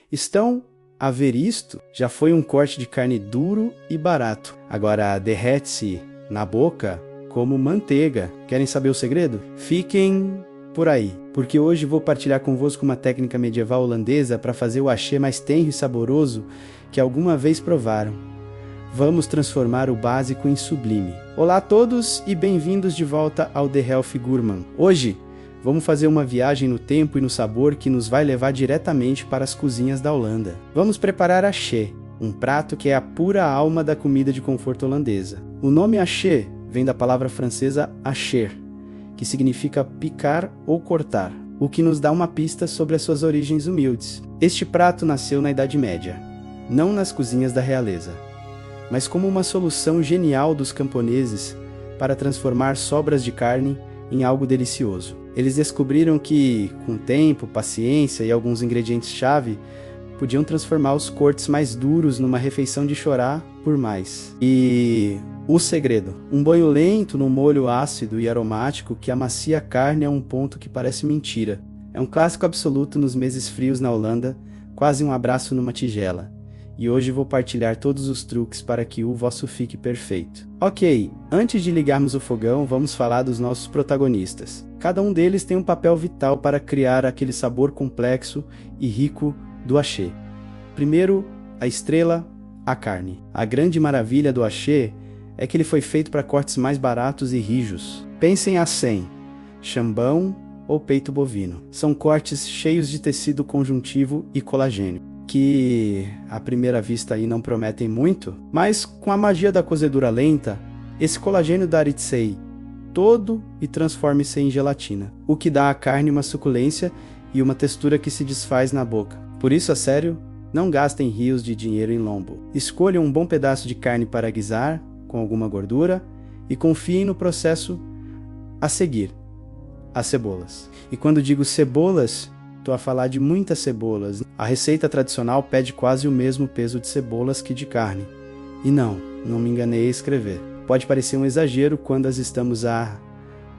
Estão a ver isto? Já foi um corte de carne duro e barato. Agora derrete-se na boca como manteiga. Querem saber o segredo? Fiquem por aí, porque hoje vou partilhar convosco uma técnica medieval holandesa para fazer o haché mais tenro e saboroso que alguma vez provaram. Vamos transformar o básico em sublime. Olá a todos e bem-vindos de volta ao The Healthy Gourmand. Hoje vamos fazer uma viagem no tempo e no sabor que nos vai levar diretamente para as cozinhas da Holanda. Vamos preparar haché, um prato que é a pura alma da comida de conforto holandesa. O nome haché vem da palavra francesa hacher, que significa picar ou cortar, o que nos dá uma pista sobre as suas origens humildes. Este prato nasceu na Idade Média, não nas cozinhas da realeza, mas como uma solução genial dos camponeses para transformar sobras de carne em algo delicioso. Eles descobriram que, com tempo, paciência e alguns ingredientes-chave, podiam transformar os cortes mais duros numa refeição de chorar por mais. E o segredo: um banho lento num molho ácido e aromático que amacia a carne a um ponto que parece mentira. É um clássico absoluto nos meses frios na Holanda, quase um abraço numa tigela. E hoje vou partilhar todos os truques para que o vosso fique perfeito. Ok, antes de ligarmos o fogão, vamos falar dos nossos protagonistas. Cada um deles tem um papel vital para criar aquele sabor complexo e rico do haché. Primeiro, a estrela, a carne. A grande maravilha do haché é que ele foi feito para cortes mais baratos e rijos. Pensem assim: chambão ou peito bovino. São cortes cheios de tecido conjuntivo e colagênio, que à primeira vista aí não prometem muito, mas com a magia da cozedura lenta, esse colagênio dará-se todo e transforma-se em gelatina, o que dá à carne uma suculência e uma textura que se desfaz na boca. Por isso, a sério, não gastem rios de dinheiro em lombo. Escolham um bom pedaço de carne para guisar, com alguma gordura, e confiem no processo a seguir: as cebolas. E quando digo cebolas, estou a falar de muitas cebolas. A receita tradicional pede quase o mesmo peso de cebolas que de carne. E não me enganei a escrever. Pode parecer um exagero quando as estamos a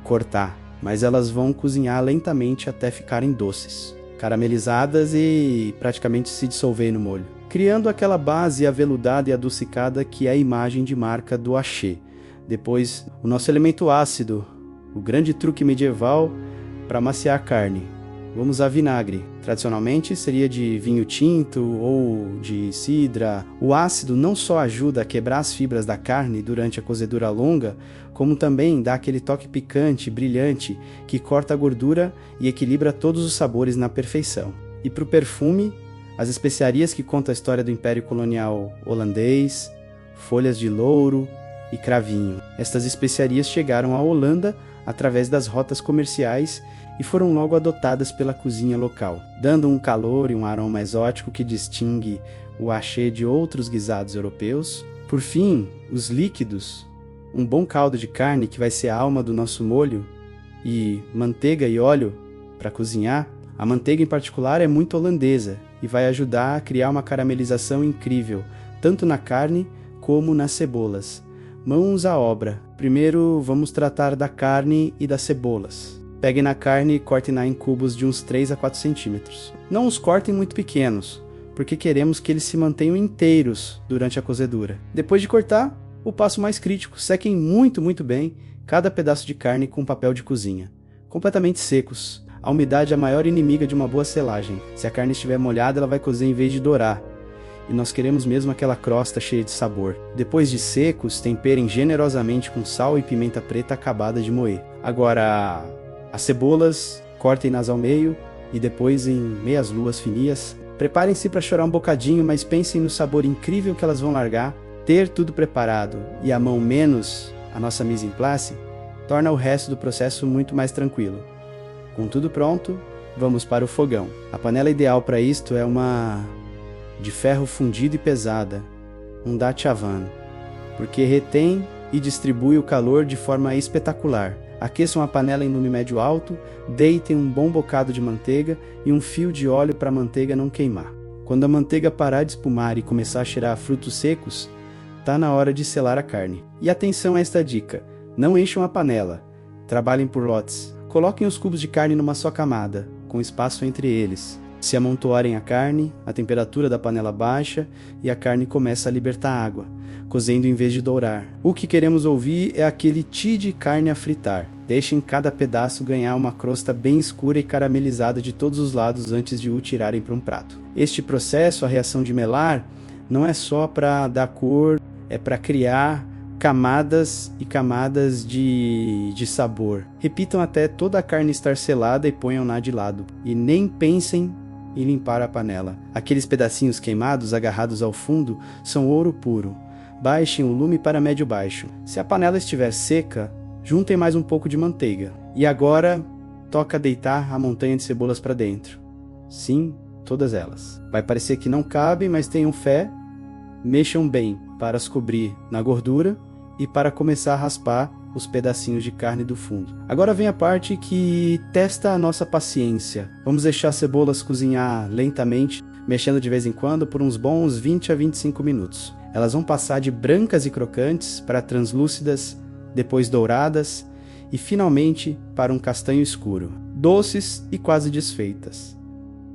cortar, mas elas vão cozinhar lentamente até ficarem doces, caramelizadas e praticamente se dissolver no molho, criando aquela base aveludada e adocicada que é a imagem de marca do haché. Depois, o nosso elemento ácido, o grande truque medieval para amaciar a carne. Vamos a vinagre. Tradicionalmente seria de vinho tinto ou de cidra. O ácido não só ajuda a quebrar as fibras da carne durante a cozedura longa, como também dá aquele toque picante, brilhante, que corta a gordura e equilibra todos os sabores na perfeição. E para o perfume, as especiarias que contam a história do Império Colonial holandês, folhas de louro e cravinho. Estas especiarias chegaram à Holanda através das rotas comerciais e foram logo adotadas pela cozinha local, dando um calor e um aroma exótico que distingue o haché de outros guisados europeus. Por fim, os líquidos, um bom caldo de carne que vai ser a alma do nosso molho, e manteiga e óleo para cozinhar. A manteiga em particular é muito holandesa e vai ajudar a criar uma caramelização incrível, tanto na carne como nas cebolas. Mãos à obra. Primeiro vamos tratar da carne e das cebolas. Peguem na carne e cortem-na em cubos de uns 3 a 4 centímetros. Não os cortem muito pequenos, porque queremos que eles se mantenham inteiros durante a cozedura. Depois de cortar, o passo mais crítico: sequem muito bem cada pedaço de carne com papel de cozinha, completamente secos. A umidade é a maior inimiga de uma boa selagem. Se a carne estiver molhada, ela vai cozer em vez de dourar. E nós queremos mesmo aquela crosta cheia de sabor. Depois de secos, temperem generosamente com sal e pimenta preta acabada de moer. Agora, as cebolas, cortem-nas ao meio e depois em meias luas fininhas. Preparem-se para chorar um bocadinho, mas pensem no sabor incrível que elas vão largar. Ter tudo preparado e a mão menos a nossa mise en place torna o resto do processo muito mais tranquilo. Com tudo pronto, vamos para o fogão. A panela ideal para isto é uma de ferro fundido e pesada, um Dutch-oven, porque retém e distribui o calor de forma espetacular. Aqueçam a panela em lume médio alto, deitem um bom bocado de manteiga e um fio de óleo para a manteiga não queimar. Quando a manteiga parar de espumar e começar a cheirar a frutos secos, tá na hora de selar a carne. E atenção a esta dica: não encham a panela, trabalhem por lotes. Coloquem os cubos de carne numa só camada, com espaço entre eles. Se amontoarem a carne, a temperatura da panela baixa e a carne começa a libertar água, cozendo em vez de dourar. O que queremos ouvir é aquele ti de carne a fritar. Deixem cada pedaço ganhar uma crosta bem escura e caramelizada de todos os lados antes de o tirarem para um prato. Este processo, a reação de melar, não é só para dar cor, é para criar camadas e camadas de sabor. Repitam até toda a carne estar selada e ponham-na de lado. E nem pensem em limpar a panela. Aqueles pedacinhos queimados agarrados ao fundo são ouro puro. Baixem o lume para médio baixo. Se a panela estiver seca, juntem mais um pouco de manteiga. E agora, toca deitar a montanha de cebolas para dentro. Sim, todas elas. Vai parecer que não cabem, mas tenham fé. Mexam bem para as cobrir na gordura e para começar a raspar os pedacinhos de carne do fundo. Agora vem a parte que testa a nossa paciência. Vamos deixar as cebolas cozinhar lentamente, mexendo de vez em quando por uns bons 20 a 25 minutos. Elas vão passar de brancas e crocantes para translúcidas, depois douradas e finalmente para um castanho escuro, doces e quase desfeitas.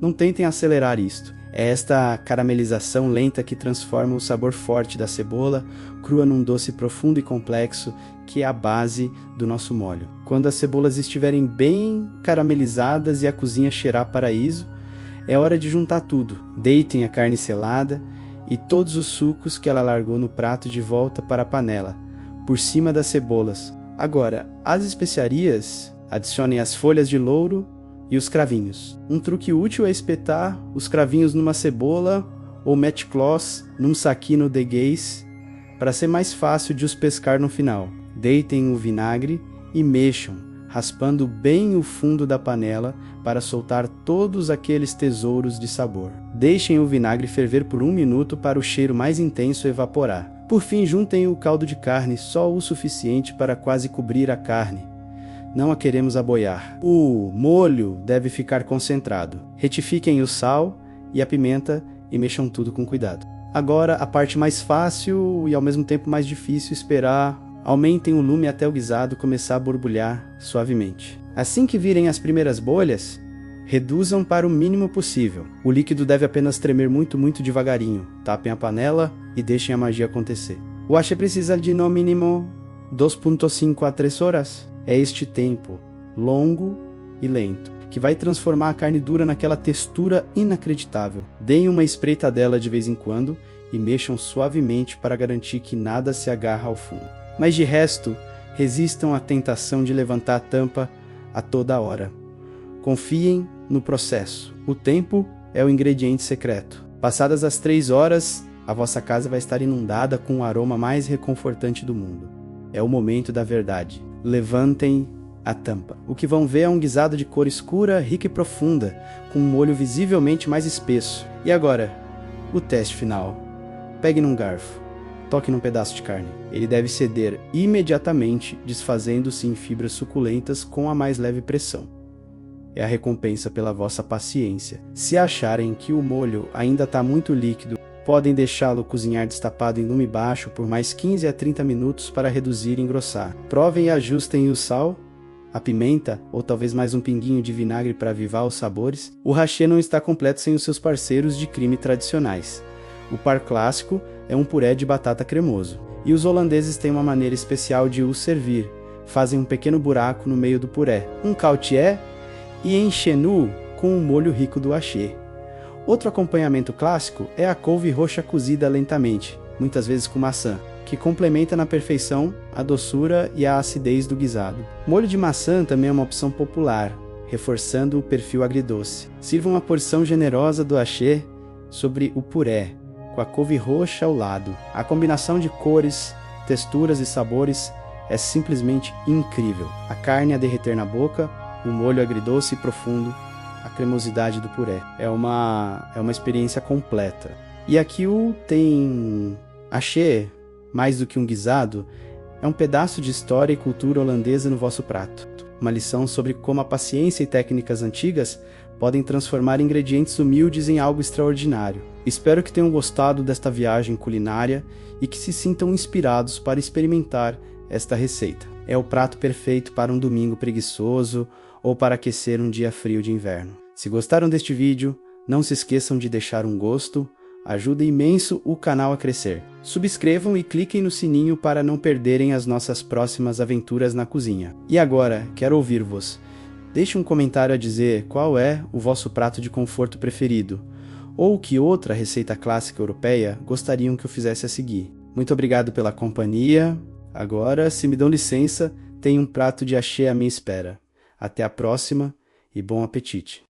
Não tentem acelerar isto. É esta caramelização lenta que transforma o sabor forte da cebola crua num doce profundo e complexo que é a base do nosso molho. Quando as cebolas estiverem bem caramelizadas e a cozinha cheirar paraíso, é hora de juntar tudo. Deitem a carne selada e todos os sucos que ela largou no prato de volta para a panela, por cima das cebolas. Agora, as especiarias, adicionem as folhas de louro e os cravinhos. Um truque útil é espetar os cravinhos numa cebola ou matchcloth num saquinho de guês para ser mais fácil de os pescar no final. Deitem o vinagre e mexam, raspando bem o fundo da panela para soltar todos aqueles tesouros de sabor. Deixem o vinagre ferver por 1 minuto para o cheiro mais intenso evaporar. Por fim, juntem o caldo de carne só o suficiente para quase cobrir a carne. Não a queremos aboiar. O molho deve ficar concentrado. Retifiquem o sal e a pimenta e mexam tudo com cuidado. Agora, a parte mais fácil e ao mesmo tempo mais difícil esperar. Aumentem o lume até o guisado começar a borbulhar suavemente. Assim que virem as primeiras bolhas, reduzam para o mínimo possível. O líquido deve apenas tremer muito, muito devagarinho. Tapem a panela e deixem a magia acontecer. O hache precisa de no mínimo 2,5 a 3 horas. É este tempo, longo e lento, que vai transformar a carne dura naquela textura inacreditável. Deem uma espreitadela de vez em quando e mexam suavemente para garantir que nada se agarra ao fundo. Mas de resto, resistam à tentação de levantar a tampa a toda hora. Confiem no processo. O tempo é o ingrediente secreto. Passadas as 3 horas, a vossa casa vai estar inundada com o aroma mais reconfortante do mundo. É o momento da verdade. Levantem a tampa. O que vão ver é um guisado de cor escura, rica e profunda, com um molho visivelmente mais espesso. E agora, o teste final. Pegue num garfo. Toque num pedaço de carne. Ele deve ceder imediatamente, desfazendo-se em fibras suculentas com a mais leve pressão. É a recompensa pela vossa paciência. Se acharem que o molho ainda está muito líquido, podem deixá-lo cozinhar destapado em lume baixo por mais 15 a 30 minutos para reduzir e engrossar. Provem e ajustem o sal, a pimenta ou talvez mais um pinguinho de vinagre para avivar os sabores. O hache não está completo sem os seus parceiros de crime tradicionais. O par clássico é um puré de batata cremoso. E os holandeses têm uma maneira especial de o servir. Fazem um pequeno buraco no meio do puré, um cautié e enchem-no com um molho rico do hache. Outro acompanhamento clássico é a couve roxa cozida lentamente, muitas vezes com maçã, que complementa na perfeição a doçura e a acidez do guisado. Molho de maçã também é uma opção popular, reforçando o perfil agridoce. Sirva uma porção generosa do hache sobre o puré, com a couve roxa ao lado. A combinação de cores, texturas e sabores é simplesmente incrível. A carne a derreter na boca, o molho agridoce e profundo, a cremosidade do puré. É uma experiência completa. E aqui tem hache, mais do que um guisado, é um pedaço de história e cultura holandesa no vosso prato. Uma lição sobre como a paciência e técnicas antigas podem transformar ingredientes humildes em algo extraordinário. Espero que tenham gostado desta viagem culinária e que se sintam inspirados para experimentar esta receita. É o prato perfeito para um domingo preguiçoso ou para aquecer um dia frio de inverno. Se gostaram deste vídeo, Não se esqueçam de deixar um gosto, ajuda imenso o canal a crescer. Subscrevam e cliquem no sininho para não perderem as nossas próximas aventuras na cozinha. E agora, quero ouvir-vos. Deixe um comentário a dizer qual é o vosso prato de conforto preferido, ou que outra receita clássica europeia gostariam que eu fizesse a seguir. Muito obrigado pela companhia. Agora, se me dão licença, tem um prato de axé à minha espera. Até a próxima e bom apetite!